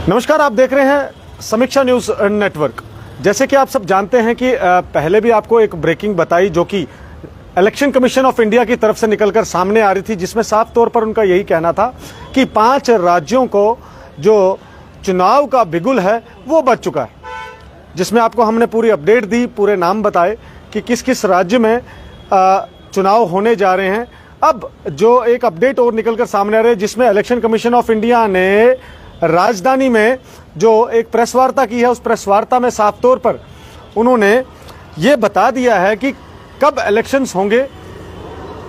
नमस्कार, आप देख रहे हैं समीक्षा न्यूज नेटवर्क। जैसे कि आप सब जानते हैं कि पहले भी आपको एक ब्रेकिंग बताई जो कि इलेक्शन कमीशन ऑफ इंडिया की तरफ से निकलकर सामने आ रही थी, जिसमें साफ तौर पर उनका यही कहना था कि 5 राज्यों को जो चुनाव का बिगुल है वो बच चुका है, जिसमें आपको हमने पूरी अपडेट दी, पूरे नाम बताए कि किस किस राज्य में चुनाव होने जा रहे हैं। अब जो एक अपडेट और निकलकर सामने आ रही है, जिसमें इलेक्शन कमीशन ऑफ इंडिया ने राजधानी में जो एक प्रेस वार्ता की है, उस प्रेस वार्ता में साफ तौर पर उन्होंने ये बता दिया है कि कब इलेक्शंस होंगे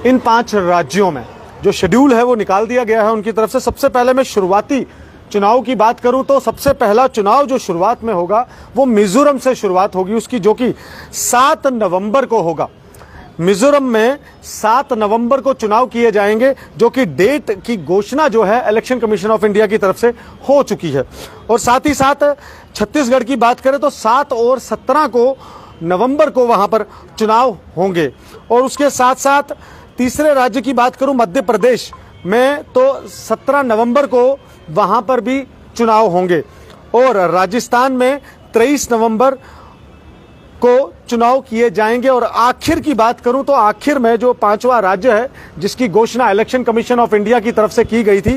इन 5 राज्यों में। जो शेड्यूल है वो निकाल दिया गया है उनकी तरफ से। सबसे पहले मैं शुरुआती चुनाव की बात करूं तो सबसे पहला चुनाव जो शुरुआत में होगा वो मिजोरम से शुरुआत होगी उसकी, जो कि 7 नवंबर को होगा। मिजोरम में 7 नवंबर को चुनाव किए जाएंगे, जो कि डेट की घोषणा जो है इलेक्शन कमीशन ऑफ इंडिया की तरफ से हो चुकी है। और साथ ही साथ छत्तीसगढ़ की बात करें तो 7 और 17 को नवंबर को वहां पर चुनाव होंगे। और उसके साथ साथ तीसरे राज्य की बात करूं मध्य प्रदेश में तो 17 नवंबर को वहां पर भी चुनाव होंगे। और राजस्थान में 23 नवंबर को चुनाव किए जाएंगे। और आखिर की बात करूं तो आखिर में जो 5वां राज्य है जिसकी घोषणा इलेक्शन कमीशन ऑफ इंडिया की तरफ से की गई थी,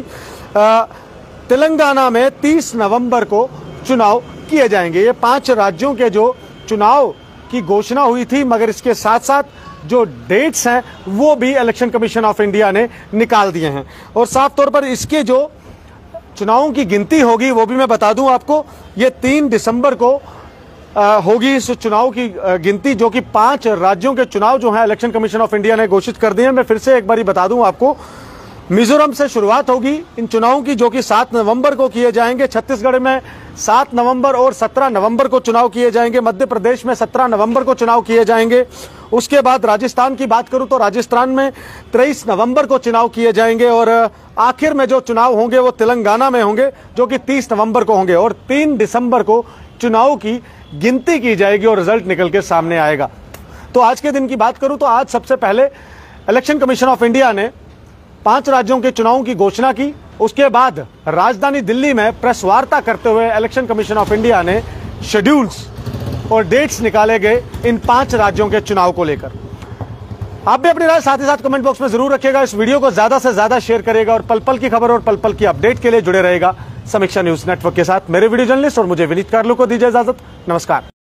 तेलंगाना में 30 नवंबर को चुनाव किए जाएंगे। ये 5 राज्यों के जो चुनाव की घोषणा हुई थी, मगर इसके साथ साथ जो डेट्स हैं वो भी इलेक्शन कमीशन ऑफ इंडिया ने निकाल दिए हैं। और साफ तौर पर इसके जो चुनावों की गिनती होगी वो भी मैं बता दूं आपको, ये 3 दिसंबर को होगी इस चुनाव की गिनती, जो कि 5 राज्यों के चुनाव जो है इलेक्शन कमीशन ऑफ इंडिया ने घोषित कर दिए हैं। मैं फिर से एक बार बता दूं आपको, मिजोरम से शुरुआत होगी इन चुनावों की, जो कि 7 नवंबर को किए जाएंगे। छत्तीसगढ़ में 7 नवंबर और 17 नवंबर को चुनाव किए जाएंगे। मध्य प्रदेश में 17 नवंबर को चुनाव किए जाएंगे। उसके बाद राजस्थान की बात करूं तो राजस्थान में 23 नवंबर को चुनाव किए जाएंगे। और आखिर में जो चुनाव होंगे वो तेलंगाना में होंगे, जो कि 30 नवंबर को होंगे। और 3 दिसंबर को चुनाव की गिनती की जाएगी और रिजल्ट निकल के सामने आएगा। तो आज के दिन की बात करूं तो आज सबसे पहले इलेक्शन कमीशन ऑफ इंडिया ने 5 राज्यों के चुनावों की घोषणा की। उसके बाद राजधानी दिल्ली में प्रेस वार्ता करते हुए इलेक्शन कमीशन ऑफ इंडिया ने शेड्यूल्स और डेट्स निकाले गए इन 5 राज्यों के चुनाव को लेकर। आप भी अपनी राय साथ ही साथ कमेंट बॉक्स में जरूर रखिएगा। इस वीडियो को ज्यादा से ज्यादा शेयर करेगा और पल पल की खबर और पल पल की अपडेट के लिए जुड़े रहेगा समीक्षा न्यूज नेटवर्क के साथ। मेरे वीडियो जर्नलिस्ट और मुझे विनीत कार्लो को दीजिए इजाजत। नमस्कार।